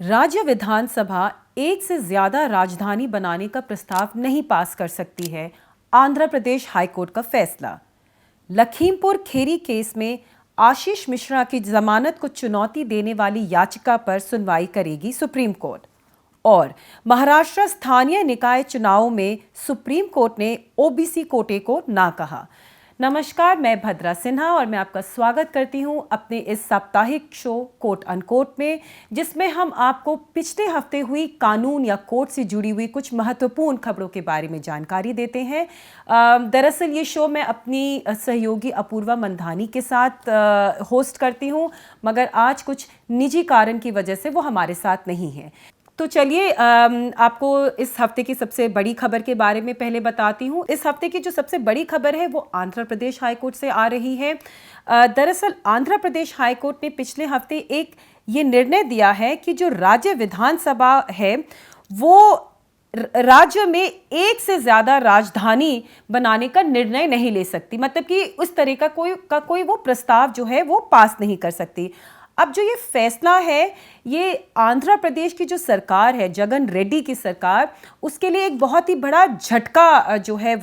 राज्य विधानसभा एक से ज्यादा राजधानी बनाने का प्रस्ताव नहीं पास कर सकती है, आंध्र प्रदेश हाईकोर्ट का फैसला। लखीमपुर खेरी केस में आशीष मिश्रा की जमानत को चुनौती देने वाली याचिका पर सुनवाई करेगी सुप्रीम कोर्ट। और महाराष्ट्र स्थानीय निकाय चुनावों में सुप्रीम कोर्ट ने ओबीसी कोटे को ना कहा। नमस्कार, मैं भद्रा सिन्हा और मैं आपका स्वागत करती हूं अपने इस साप्ताहिक शो कोर्ट अनकोर्ट में, जिसमें हम आपको पिछले हफ्ते हुई कानून या कोर्ट से जुड़ी हुई कुछ महत्वपूर्ण खबरों के बारे में जानकारी देते हैं। दरअसल ये शो मैं अपनी सहयोगी अपूर्वा मंधानी के साथ होस्ट करती हूं, मगर आज कुछ निजी कारण की वजह से वो हमारे साथ नहीं है। तो चलिए आपको इस हफ्ते की सबसे बड़ी खबर के बारे में पहले बताती हूँ। इस हफ्ते की जो सबसे बड़ी खबर है वो आंध्र प्रदेश हाईकोर्ट से आ रही है। दरअसल आंध्र प्रदेश हाईकोर्ट ने पिछले हफ्ते एक ये निर्णय दिया है कि जो राज्य विधानसभा है वो राज्य में एक से ज़्यादा राजधानी बनाने का निर्णय नहीं ले सकती, मतलब कि उस तरह का कोई वो प्रस्ताव जो है वो पास नहीं कर सकती। अब जो ये फैसला है ये आंध्र प्रदेश की जो सरकार है, जगन रेड्डी की सरकार, उसके लिए एक बहुत ही बड़ा झटका जो है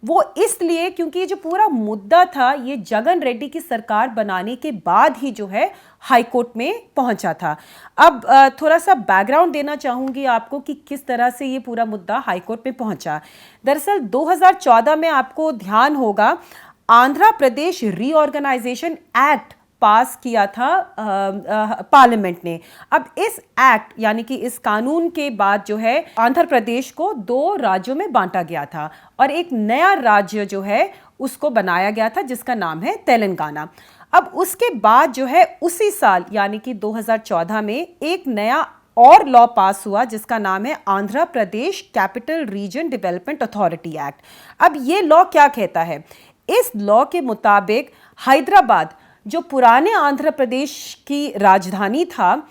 वो इसलिए क्योंकि ये जो पूरा मुद्दा था ये जगन रेड्डी की सरकार बनाने के बाद ही जो है हाईकोर्ट में पहुंचा था। अब थोड़ा सा बैकग्राउंड देना चाहूँगी आपको कि किस तरह से ये पूरा मुद्दा हाईकोर्ट में पहुंचा। दरअसल 2014 में आपको ध्यान होगा आंध्र प्रदेश रीऑर्गेनाइजेशन एक्ट पास किया था पार्लियामेंट ने। अब इस एक्ट यानी कि इस कानून के बाद जो है आंध्र प्रदेश को 2 राज्यों में बांटा गया था और एक नया राज्य जो है उसको बनाया गया था जिसका नाम है तेलंगाना। अब उसके बाद जो है उसी साल यानी कि 2014 में एक नया और लॉ पास हुआ जिसका नाम है Andhra Pradesh capital region development authority act. अब ये लॉ क्या कहता है? इस लॉ के मुताबिक हैदराबाद जो पुराने आंध्र प्रदेश की राजधानी था,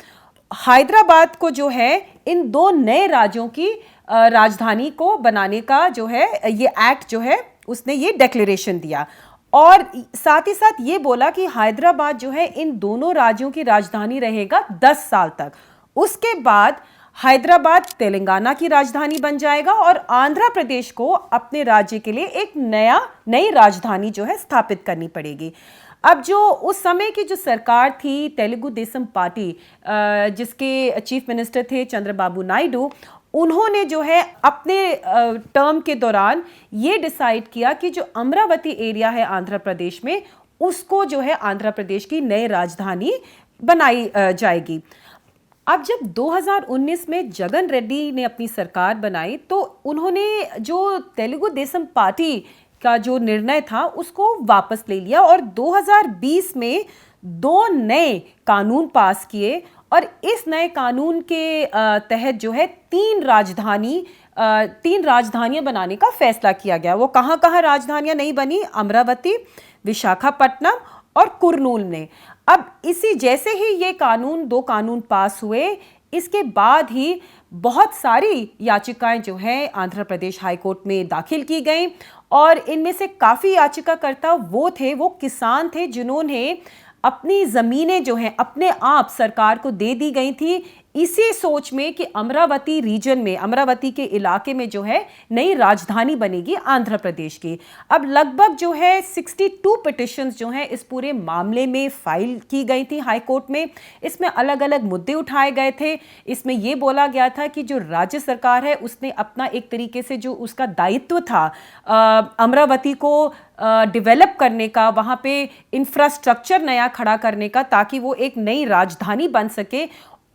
हैदराबाद को जो है इन 2 नए राज्यों की राजधानी को बनाने का जो है ये एक्ट जो है उसने ये डिक्लेरेशन दिया और साथ ही साथ ये बोला कि हैदराबाद जो है इन दोनों राज्यों की राजधानी रहेगा 10 साल तक। उसके बाद हैदराबाद तेलंगाना की राजधानी बन जाएगा और आंध्र प्रदेश को अपने राज्य के लिए एक नई राजधानी जो है स्थापित करनी पड़ेगी। अब जो उस समय की जो सरकार थी तेलुगु देशम पार्टी, जिसके चीफ मिनिस्टर थे चंद्रबाबू नायडू, उन्होंने जो है अपने टर्म के दौरान ये डिसाइड किया कि जो अमरावती एरिया है आंध्र प्रदेश में उसको जो है आंध्र प्रदेश की नई राजधानी बनाई जाएगी। अब जब 2019 में जगन रेड्डी ने अपनी सरकार बनाई तो उन्होंने जो तेलुगु देशम पार्टी का जो निर्णय था उसको वापस ले लिया और 2020 में 2 नए कानून पास किए और इस नए कानून के तहत जो है 3 राजधानियां बनाने का फैसला किया गया। वो कहाँ राजधानियां नहीं बनी? अमरावती, विशाखापट्टनम और कुर्नूल में। अब इसी जैसे ही ये 2 कानून पास हुए, इसके बाद ही बहुत सारी याचिकाएं जो हैं आंध्र प्रदेश हाईकोर्ट में दाखिल की गई और इनमें से काफ़ी याचिकाकर्ता वो किसान थे जिन्होंने अपनी ज़मीनें जो हैं अपने आप सरकार को दे दी गई थी इसी सोच में कि अमरावती रीजन में, अमरावती के इलाके में जो है नई राजधानी बनेगी आंध्र प्रदेश की। अब लगभग जो है 62 पिटिशंस जो हैं इस पूरे मामले में फाइल की गई थी हाई कोर्ट में। इसमें अलग अलग मुद्दे उठाए गए थे। इसमें ये बोला गया था कि जो राज्य सरकार है उसने अपना एक तरीके से जो उसका दायित्व था अमरावती को डेवलप करने का, वहाँ पे इंफ्रास्ट्रक्चर नया खड़ा करने का ताकि वो एक नई राजधानी बन सके,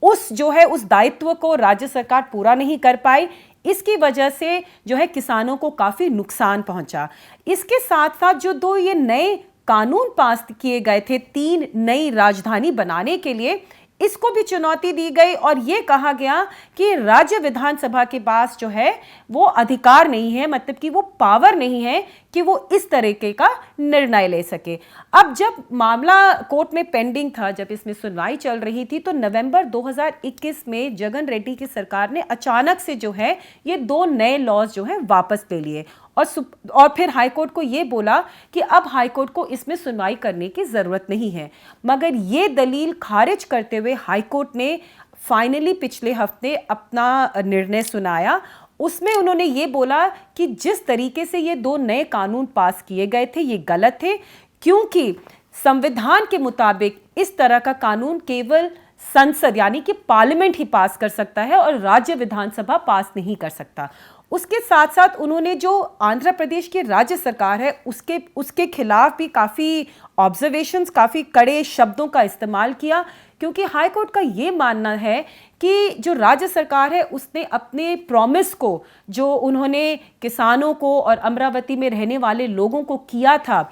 उस दायित्व को राज्य सरकार पूरा नहीं कर पाई। इसकी वजह से जो है किसानों को काफ़ी नुकसान पहुंचा। इसके साथ साथ जो 2 ये नए कानून पास किए गए थे 3 नई राजधानी बनाने के लिए, इसको भी चुनौती दी गई और ये कहा गया कि राज्य विधानसभा के पास जो है वो अधिकार नहीं है, मतलब कि वो पावर नहीं है कि वो इस तरीके का निर्णय ले सके। अब जब मामला कोर्ट में पेंडिंग था, जब इसमें सुनवाई चल रही थी, तो नवंबर 2021 में जगन रेड्डी की सरकार ने अचानक से जो है ये 2 नए लॉज जो है वापस ले लिए और फिर हाईकोर्ट को ये बोला कि अब हाईकोर्ट को इसमें सुनवाई करने की ज़रूरत नहीं है। मगर ये दलील खारिज करते हुए हाईकोर्ट ने फाइनली पिछले हफ्ते अपना निर्णय सुनाया। उसमें उन्होंने ये बोला कि जिस तरीके से ये 2 नए कानून पास किए गए थे ये गलत थे, क्योंकि संविधान के मुताबिक इस तरह का कानून केवल संसद यानी कि पार्लियामेंट ही पास कर सकता है और राज्य विधानसभा पास नहीं कर सकता। उसके साथ साथ उन्होंने जो आंध्र प्रदेश की राज्य सरकार है उसके खिलाफ भी काफ़ी ऑब्जर्वेशंस, काफ़ी कड़े शब्दों का इस्तेमाल किया, क्योंकि हाई कोर्ट का ये मानना है कि जो राज्य सरकार है उसने अपने प्रॉमिस को, जो उन्होंने किसानों को और अमरावती में रहने वाले लोगों को किया था,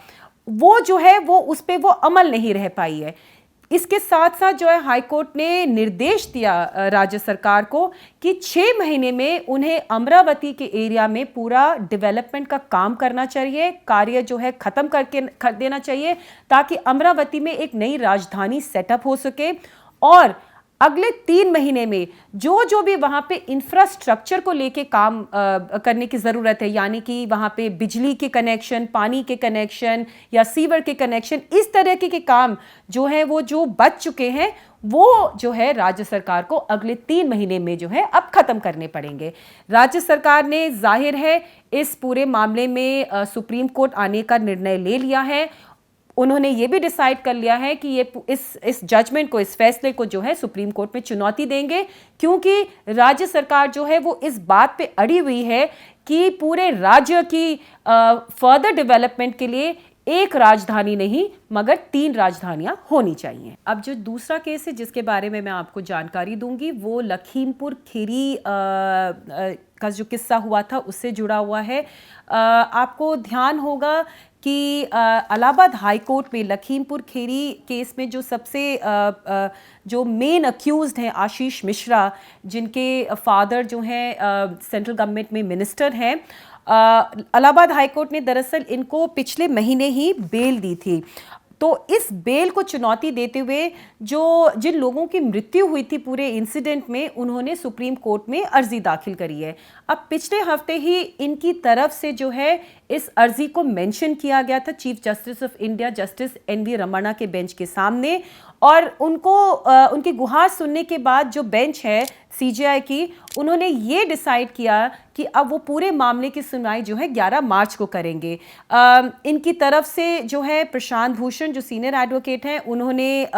वो जो है वो उस पर वो अमल नहीं रह पाई है। इसके साथ साथ जो है हाई कोर्ट ने निर्देश दिया राज्य सरकार को कि 6 महीने में उन्हें अमरावती के एरिया में पूरा डेवलपमेंट का काम करना चाहिए, कार्य जो है खत्म करके कर देना चाहिए, ताकि अमरावती में एक नई राजधानी सेटअप हो सके। और अगले 3 महीने में जो भी वहाँ पे इंफ्रास्ट्रक्चर को लेके काम करने की ज़रूरत है, यानी कि वहाँ पे बिजली के कनेक्शन, पानी के कनेक्शन या सीवर के कनेक्शन, इस तरह के काम जो है वो जो बच चुके हैं वो जो है राज्य सरकार को अगले 3 महीने में जो है अब खत्म करने पड़ेंगे। राज्य सरकार ने जाहिर है इस पूरे मामले में सुप्रीम कोर्ट आने का निर्णय ले लिया है। उन्होंने ये भी डिसाइड कर लिया है कि ये इस जजमेंट को, इस फैसले को जो है सुप्रीम कोर्ट में चुनौती देंगे, क्योंकि राज्य सरकार जो है वो इस बात पे अड़ी हुई है कि पूरे राज्य की फर्दर डेवलपमेंट के लिए एक राजधानी नहीं मगर 3 राजधानियां होनी चाहिए। अब जो दूसरा केस है जिसके बारे में मैं आपको जानकारी दूंगी वो लखीमपुर खीरी का जो किस्सा हुआ था उससे जुड़ा हुआ है। आपको ध्यान होगा कि इलाहाबाद हाई कोर्ट में लखीमपुर खीरी केस में जो सबसे जो मेन अक्यूज्ड हैं आशीष मिश्रा, जिनके फादर जो हैं सेंट्रल गवर्नमेंट में मिनिस्टर हैं, इलाहाबाद हाई कोर्ट ने दरअसल इनको पिछले महीने ही बेल दी थी। तो इस बेल को चुनौती देते हुए जिन लोगों की मृत्यु हुई थी पूरे इंसिडेंट में, उन्होंने सुप्रीम कोर्ट में अर्जी दाखिल करी है। अब पिछले हफ्ते ही इनकी तरफ से जो है इस अर्जी को मेंशन किया गया था chief justice of India justice N V Ramana के बेंच के सामने, और उनकी गुहार सुनने के बाद जो बेंच है सीजेआई की, उन्होंने ये डिसाइड किया कि अब वो पूरे मामले की सुनवाई जो है 11 मार्च को करेंगे। इनकी तरफ से जो है प्रशांत भूषण जो सीनियर एडवोकेट हैं, उन्होंने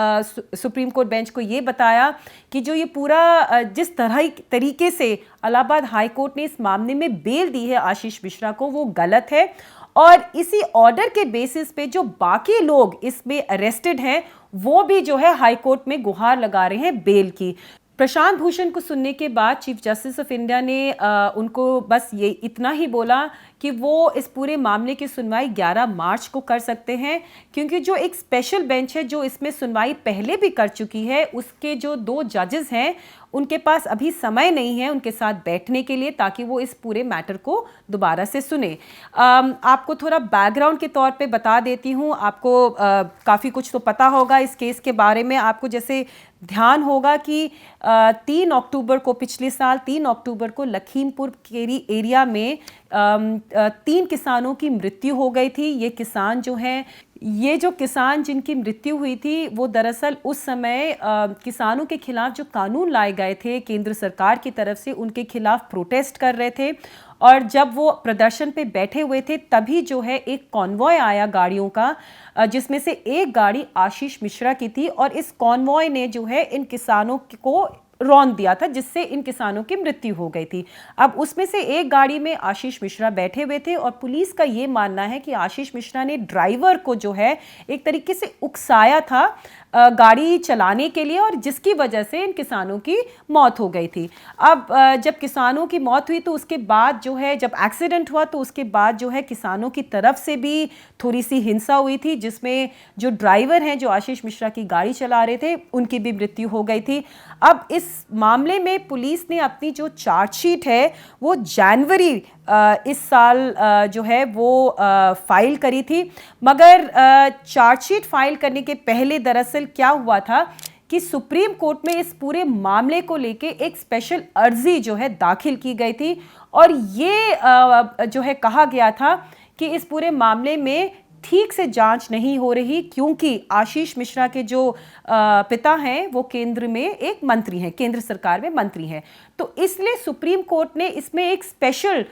सुप्रीम कोर्ट बेंच को ये बताया कि जो ये पूरा जिस तरीके से इलाहाबाद हाई कोर्ट ने इस मामले में बेल दी है आशीष मिश्रा को, वो गलत है, और इसी ऑर्डर के बेसिस पे जो बाकी लोग इसमें अरेस्टेड हैं वो भी जो है हाई कोर्ट में गुहार लगा रहे हैं बेल की। प्रशांत भूषण को सुनने के बाद चीफ जस्टिस ऑफ इंडिया ने उनको बस ये इतना ही बोला कि वो इस पूरे मामले की सुनवाई 11 मार्च को कर सकते हैं, क्योंकि जो एक स्पेशल बेंच है जो इसमें सुनवाई पहले भी कर चुकी है, उसके जो 2 जजेस हैं उनके पास अभी समय नहीं है उनके साथ बैठने के लिए, ताकि वो इस पूरे मैटर को दोबारा से सुने। आपको थोड़ा बैकग्राउंड के तौर पे बता देती हूँ, आपको काफ़ी कुछ तो पता होगा इस केस के बारे में। आपको जैसे ध्यान होगा कि 3 अक्टूबर को, पिछले साल 3 अक्टूबर को लखीमपुर खीरी एरिया में 3 किसानों की मृत्यु हो गई थी। ये जो किसान जिनकी मृत्यु हुई थी वो दरअसल उस समय किसानों के खिलाफ जो कानून लाए गए थे केंद्र सरकार की तरफ से, उनके खिलाफ प्रोटेस्ट कर रहे थे, और जब वो प्रदर्शन पे बैठे हुए थे तभी जो है एक कॉन्वॉय आया गाड़ियों का, जिसमें से एक गाड़ी आशीष मिश्रा की थी, और इस कॉन्वॉय ने जो है इन किसानों को रौंद दिया था, जिससे इन किसानों की मृत्यु हो गई थी। अब उसमें से एक गाड़ी में आशीष मिश्रा बैठे हुए थे, और पुलिस का ये मानना है कि आशीष मिश्रा ने ड्राइवर को जो है एक तरीके से उकसाया था गाड़ी चलाने के लिए, और जिसकी वजह से इन किसानों की मौत हो गई थी। अब जब किसानों की मौत हुई तो उसके बाद जो है, जब एक्सीडेंट हुआ तो उसके बाद जो है किसानों की तरफ से भी थोड़ी सी हिंसा हुई थी, जिसमें जो ड्राइवर हैं जो आशीष मिश्रा की गाड़ी चला रहे थे उनकी भी मृत्यु हो गई थी। अब इस मामले में पुलिस ने अपनी जो चार्जशीट है वो जनवरी इस साल जो है वो फाइल करी थी, मगर चार्जशीट फाइल करने के पहले दरअसल क्या हुआ था कि सुप्रीम कोर्ट में इस पूरे मामले को लेके एक स्पेशल अर्जी जो है दाखिल की गई थी, और ये जो है कहा गया था कि इस पूरे मामले में ठीक से जांच नहीं हो रही, क्योंकि आशीष मिश्रा के जो पिता हैं वो केंद्र में एक मंत्री हैं, केंद्र सरकार में मंत्री हैं। तो इसलिए सुप्रीम कोर्ट ने इसमें एक स्पेशल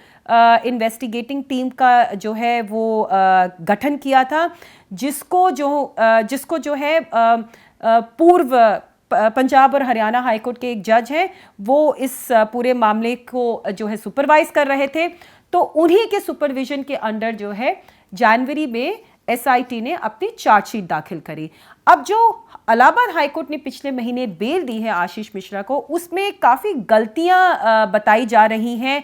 इन्वेस्टिगेटिंग टीम का जो है वो गठन किया था, जिसको जो है पूर्व पंजाब और हरियाणा हाईकोर्ट के एक जज हैं, वो इस पूरे मामले को जो है सुपरवाइज कर रहे थे। तो उन्हीं के सुपरविजन के अंडर जो है जनवरी में एसआईटी ने अपनी चार्जशीट दाखिल करी। अब जो इलाहाबाद हाईकोर्ट ने पिछले महीने बेल दी है आशीष मिश्रा को, उसमें काफ़ी गलतियां बताई जा रही हैं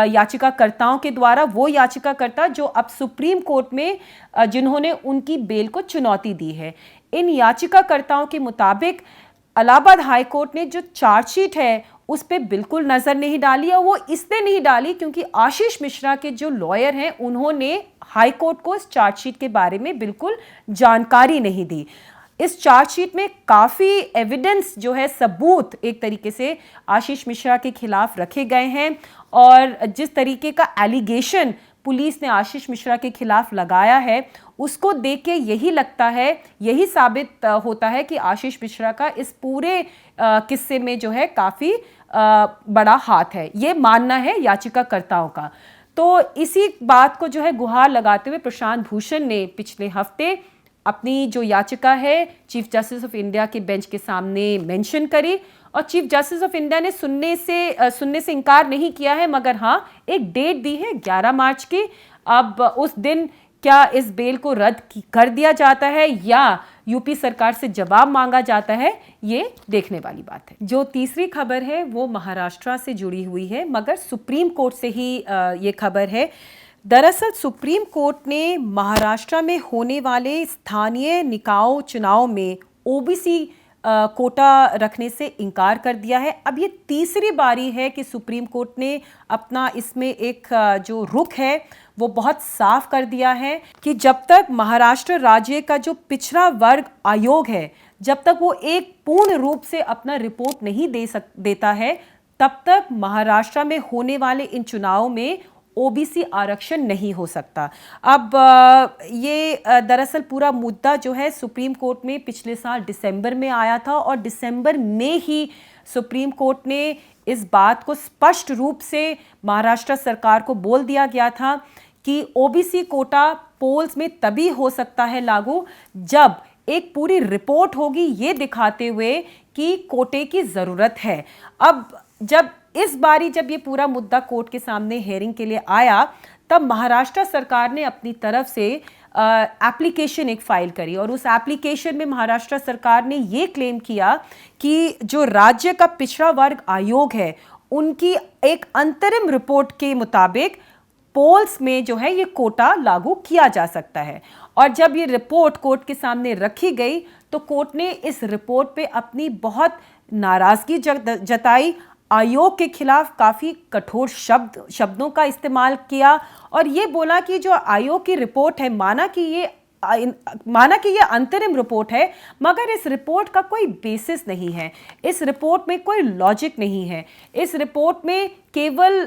याचिकाकर्ताओं के द्वारा। वो याचिकाकर्ता जो अब सुप्रीम कोर्ट में जिन्होंने उनकी बेल को चुनौती दी है, इन याचिकाकर्ताओं के मुताबिक इलाहाबाद हाईकोर्ट ने जो चार्जशीट है उस पर बिल्कुल नज़र नहीं डाली, और वो इसलिए नहीं डाली क्योंकि आशीष मिश्रा के जो लॉयर हैं उन्होंने हाईकोर्ट को इस चार्जशीट के बारे में बिल्कुल जानकारी नहीं दी। इस चार्जशीट में काफ़ी एविडेंस जो है, सबूत एक तरीके से आशीष मिश्रा के खिलाफ रखे गए हैं, और जिस तरीके का एलिगेशन पुलिस ने आशीष मिश्रा के खिलाफ लगाया है उसको देख के यही लगता है, यही साबित होता है कि आशीष मिश्रा का इस पूरे किस्से में जो है काफ़ी बड़ा हाथ है, ये मानना है याचिकाकर्ताओं का। तो इसी बात को जो है गुहार लगाते हुए प्रशांत भूषण ने पिछले हफ्ते अपनी जो याचिका है चीफ जस्टिस ऑफ इंडिया के बेंच के सामने मेंशन करी, और चीफ जस्टिस ऑफ इंडिया ने सुनने से इनकार नहीं किया है, मगर हाँ एक डेट दी है 11 मार्च की। अब उस दिन क्या इस बेल को रद्द कर दिया जाता है या यूपी सरकार से जवाब मांगा जाता है, ये देखने वाली बात है। जो तीसरी खबर है वो महाराष्ट्र से जुड़ी हुई है, मगर सुप्रीम कोर्ट से ही ये खबर है। दरअसल सुप्रीम कोर्ट ने महाराष्ट्र में होने वाले स्थानीय निकायों चुनाव में ओबीसी कोटा रखने से इनकार कर दिया है। अब ये तीसरी बारी है कि सुप्रीम कोर्ट ने अपना इसमें एक जो रुख है वो बहुत साफ कर दिया है कि जब तक महाराष्ट्र राज्य का जो पिछड़ा वर्ग आयोग है, जब तक वो एक पूर्ण रूप से अपना रिपोर्ट नहीं देता है, तब तक महाराष्ट्र में होने वाले इन चुनावों में ओबीसी आरक्षण नहीं हो सकता। अब ये दरअसल पूरा मुद्दा जो है सुप्रीम कोर्ट में पिछले साल दिसंबर में आया था, और दिसंबर में ही सुप्रीम कोर्ट ने इस बात को स्पष्ट रूप से महाराष्ट्र सरकार को बोल दिया गया था कि ओबीसी कोटा पोल्स में तभी हो सकता है लागू जब एक पूरी रिपोर्ट होगी ये दिखाते हुए कि कोटे की ज़रूरत है। अब जब इस बारी जब ये पूरा मुद्दा कोर्ट के सामने हेयरिंग के लिए आया, तब महाराष्ट्र सरकार ने अपनी तरफ से एप्लीकेशन एक फाइल करी, और उस एप्लीकेशन में महाराष्ट्र सरकार ने ये क्लेम किया कि जो राज्य का पिछड़ा वर्ग आयोग है उनकी एक अंतरिम रिपोर्ट के मुताबिक पोल्स में जो है ये कोटा लागू किया जा सकता है। और जब ये रिपोर्ट कोर्ट के सामने रखी गई तो कोर्ट ने इस रिपोर्ट पे अपनी बहुत नाराज़गी जताई, आयोग के खिलाफ काफ़ी कठोर शब्दों का इस्तेमाल किया, और ये बोला कि जो आयोग की रिपोर्ट है, माना कि ये अंतरिम रिपोर्ट है, मगर इस रिपोर्ट का कोई बेसिस नहीं है, इस रिपोर्ट में कोई लॉजिक नहीं है। इस रिपोर्ट में केवल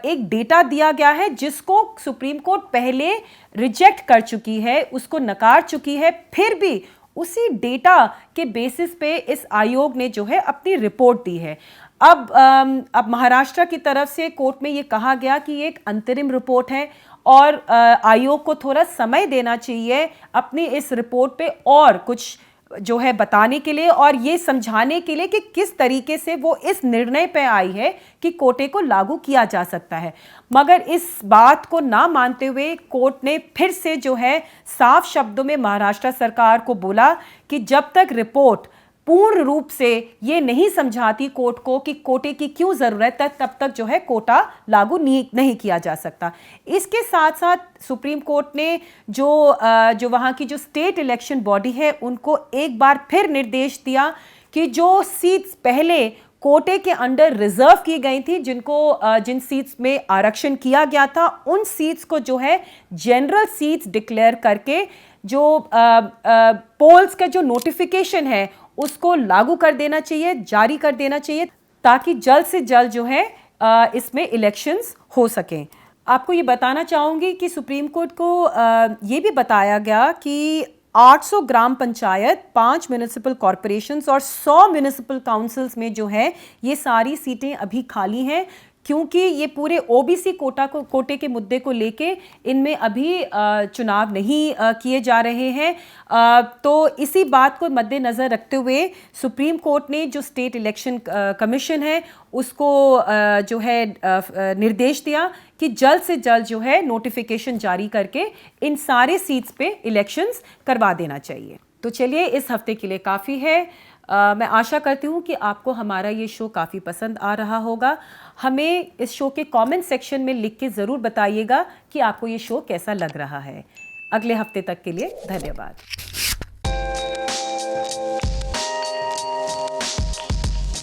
एक डेटा दिया गया है जिसको सुप्रीम कोर्ट पहले रिजेक्ट कर चुकी है, उसको नकार चुकी है, फिर भी उसी डेटा के बेसिस पे इस आयोग ने जो है अपनी रिपोर्ट दी है। अब महाराष्ट्र की तरफ से कोर्ट में ये कहा गया कि ये एक अंतरिम रिपोर्ट है और आयोग को थोड़ा समय देना चाहिए अपनी इस रिपोर्ट पे और कुछ जो है बताने के लिए और ये समझाने के लिए कि किस तरीके से वो इस निर्णय पे आई है कि कोटे को लागू किया जा सकता है। मगर इस बात को ना मानते हुए कोर्ट ने फिर से जो है साफ शब्दों में महाराष्ट्र सरकार को बोला कि जब तक रिपोर्ट पूर्ण रूप से ये नहीं समझाती कोर्ट को कि कोटे की क्यों ज़रूरत है, तब तक जो है कोटा लागू नहीं किया जा सकता। इसके साथ साथ सुप्रीम कोर्ट ने जो वहाँ की जो स्टेट इलेक्शन बॉडी है उनको एक बार फिर निर्देश दिया कि जो सीट्स पहले कोटे के अंडर रिजर्व की गई थी, जिन सीट्स में आरक्षण किया गया था, उन सीट्स को जो है जनरल सीट्स डिक्लेयर करके जो पोल्स का जो नोटिफिकेशन है उसको लागू कर देना चाहिए, जारी कर देना चाहिए, ताकि जल्द से जल्द जो है इसमें इलेक्शंस हो सकें। आपको ये बताना चाहूँगी कि सुप्रीम कोर्ट को ये भी बताया गया कि 800 ग्राम पंचायत, 5 म्यूनिसिपल कॉरपोरेशंस और 100 म्यूनिसिपल काउंसिल्स में जो है ये सारी सीटें अभी खाली हैं, क्योंकि ये पूरे ओबीसी कोटे के मुद्दे को लेके इनमें अभी चुनाव नहीं किए जा रहे हैं। तो इसी बात को मद्देनज़र रखते हुए सुप्रीम कोर्ट ने जो स्टेट इलेक्शन कमीशन है उसको जो है निर्देश दिया कि जल्द से जल्द जो है नोटिफिकेशन जारी करके इन सारे सीट्स पे इलेक्शंस करवा देना चाहिए। तो चलिए, इस हफ्ते के लिए काफ़ी है। मैं आशा करती हूँ कि आपको हमारा ये शो काफ़ी पसंद आ रहा होगा। हमें इस शो के कमेंट सेक्शन में लिख के ज़रूर बताइएगा कि आपको ये शो कैसा लग रहा है। अगले हफ्ते तक के लिए धन्यवाद।